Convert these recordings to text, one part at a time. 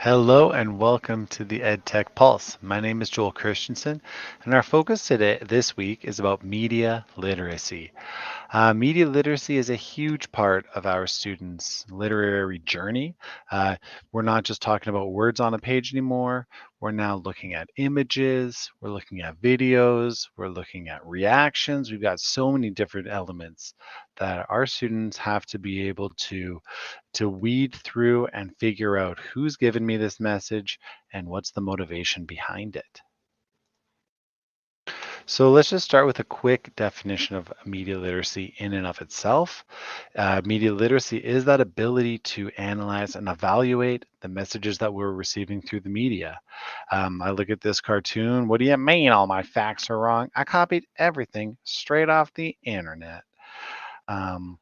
Hello and welcome to the EdTech Pulse. My name is Joel Christensen, and our focus this week is about media literacy. Media literacy is a huge part of our students' literary journey. Uh, we're not just talking about words on a page anymore. We're now looking at images, we're looking at videos, we're looking at reactions. We've got so many different elements that our students have to be able to weed through and figure out who's given me this message and what's the motivation behind it. So let's just start with a quick definition of media literacy in and of itself. Media literacy is that ability to analyze and evaluate the messages that we're receiving through the media. I look at this cartoon. What do you mean all my facts are wrong? I copied everything straight off the internet. Um,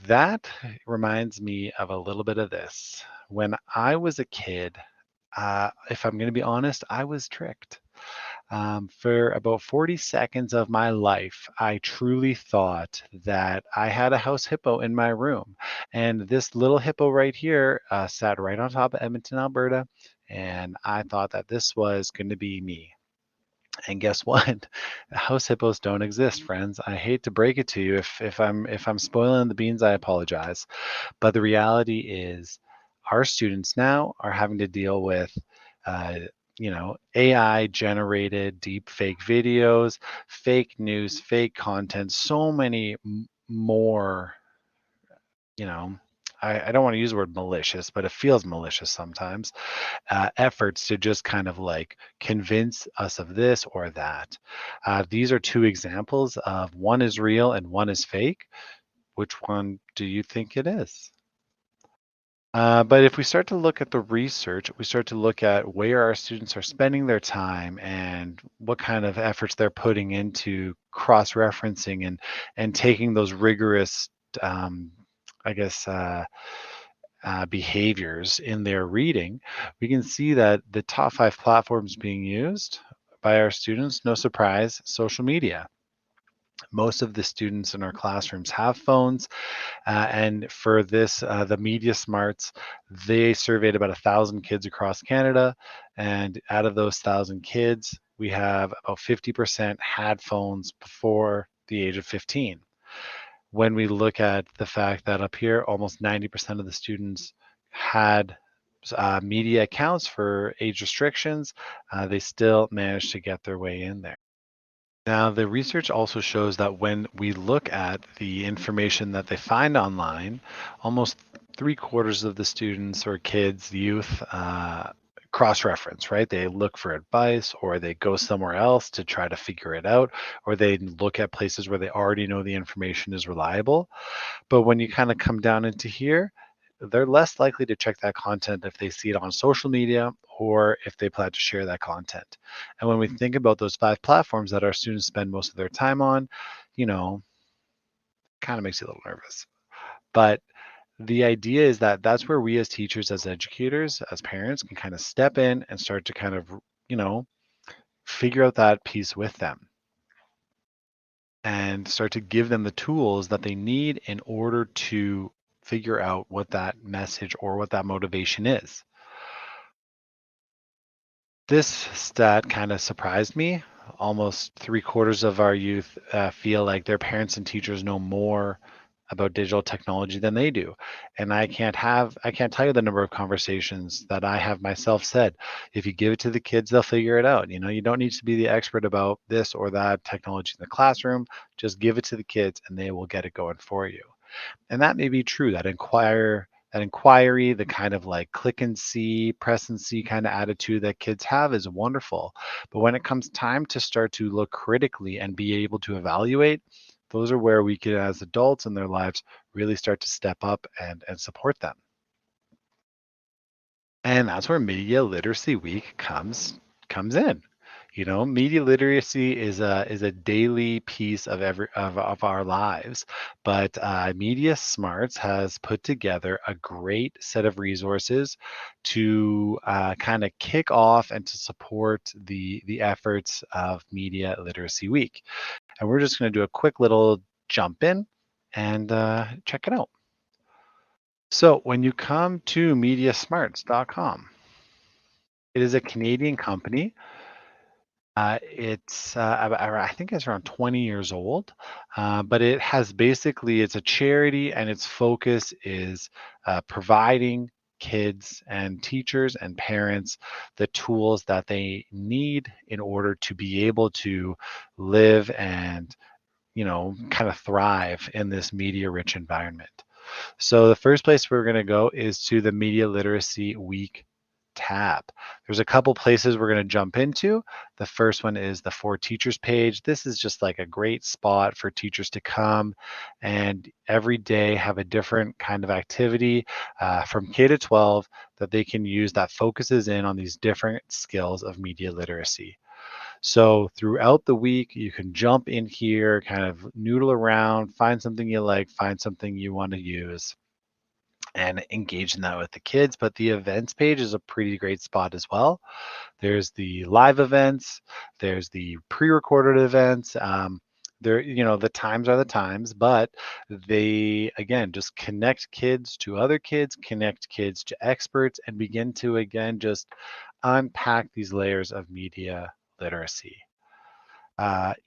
that reminds me of a little bit of this. When I was a kid, if I'm going to be honest, I was tricked. For about 40 seconds of my life, I truly thought that I had a house hippo in my room. And this little hippo right here sat right on top of Edmonton, Alberta. And I thought that this was going to be me. And guess what? House hippos don't exist, friends. I hate to break it to you. If I'm spoiling the beans, I apologize. But the reality is, our students now are having to deal with, uh, AI generated deep fake videos, fake news, fake content, so many more, you know, I don't want to use the word malicious, but it feels malicious sometimes, efforts to just kind of like convince us of this or that. These are two examples of one is real and one is fake. Which one do you think it is? But if we start to look at the research, we start to look at where our students are spending their time and what kind of efforts they're putting into cross-referencing and taking those rigorous, um, I guess, behaviors in their reading. We can see that the top 5 platforms being used by our students, no surprise, social media. Most of the students in our classrooms have phones. And for this, the Media Smarts, they surveyed about 1,000 kids across Canada. And out of those 1,000 kids, we have about 50% had phones before the age of 15. When we look at the fact that up here, almost 90% of the students had media accounts for age restrictions, they still managed to get their way in there. Now, the research also shows that when we look at the information that they find online, almost 3/4 of the students or kids, youth, cross-reference, right? They look for advice or they go somewhere else to try to figure it out, or they look at places where they already know the information is reliable. But when you kind of come down into here, they're less likely to check that content if they see it on social media or if they plan to share that content. And when we think about those 5 platforms that our students spend most of their time on, you know, kind of makes you a little nervous. But the idea is that that's where we as teachers, as educators, as parents can kind of step in and start to kind of, you know, figure out that piece with them and start to give them the tools that they need in order to figure out what that message or what that motivation is. This stat kind of surprised me. Almost 3/4 of our youth feel like their parents and teachers know more about digital technology than they do. And I can't tell you the number of conversations that I have myself said. If you give it to the kids, they'll figure it out. You don't need to be the expert about this or that technology in the classroom. Just give it to the kids and they will get it going for you. And that may be true, that inquiry, the kind of like click and see, press and see kind of attitude that kids have is wonderful. But when it comes time to start to look critically and be able to evaluate, those are where we can, as adults in their lives, really start to step up and support them. And that's where Media Literacy Week comes in. Media literacy is a daily piece of our lives, but Media Smarts has put together a great set of resources to kind of kick off and to support the efforts of Media Literacy Week. And we're just going to do a quick little jump in and check it out. So when you come to mediasmarts.com, It is a Canadian company. It's I think it's around 20 years old, but it has basically it's a charity, and its focus is providing kids and teachers and parents the tools that they need in order to be able to live and kind of thrive in this media rich environment. So the first place we're going to go is to the Media Literacy Week tab. There's a couple places we're going to jump into. The first one is the For Teachers page. This is just like a great spot for teachers to come and every day have a different kind of activity from K to 12 that they can use that focuses in on these different skills of media literacy. So throughout the week, you can jump in here, kind of noodle around, find something you like, find something you want to use, and engage in that with the kids. But the events page is a pretty great spot as well. There's the live events, there's the pre-recorded events. The times are the times, but they again just connect kids to other kids, connect kids to experts, and begin to again just unpack these layers of media literacy.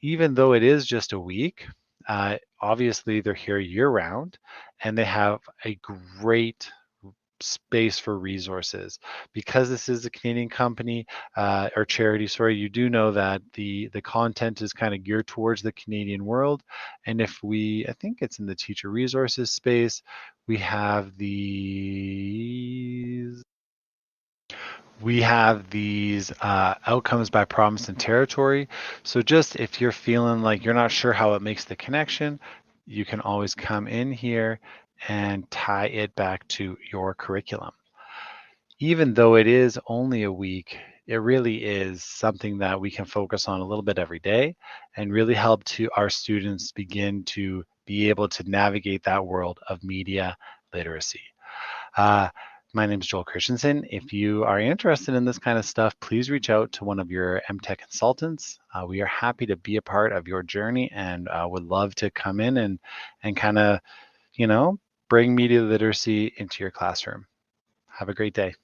Even though it is just a week, obviously they're here year round and they have a great space for resources. Because this is a Canadian company or charity, sorry, you do know that the content is kind of geared towards the Canadian world. And I think it's in the teacher resources space, we have these outcomes by province and territory. So just if you're feeling like you're not sure how it makes the connection, you can always come in here and tie it back to your curriculum. Even though it is only a week, it really is something that we can focus on a little bit every day and really help to our students begin to be able to navigate that world of media literacy. Uh, my name is Joel Christensen. If you are interested in this kind of stuff, please reach out to one of your MTech consultants. We are happy to be a part of your journey and would love to come in and kind of, bring media literacy into your classroom. Have a great day.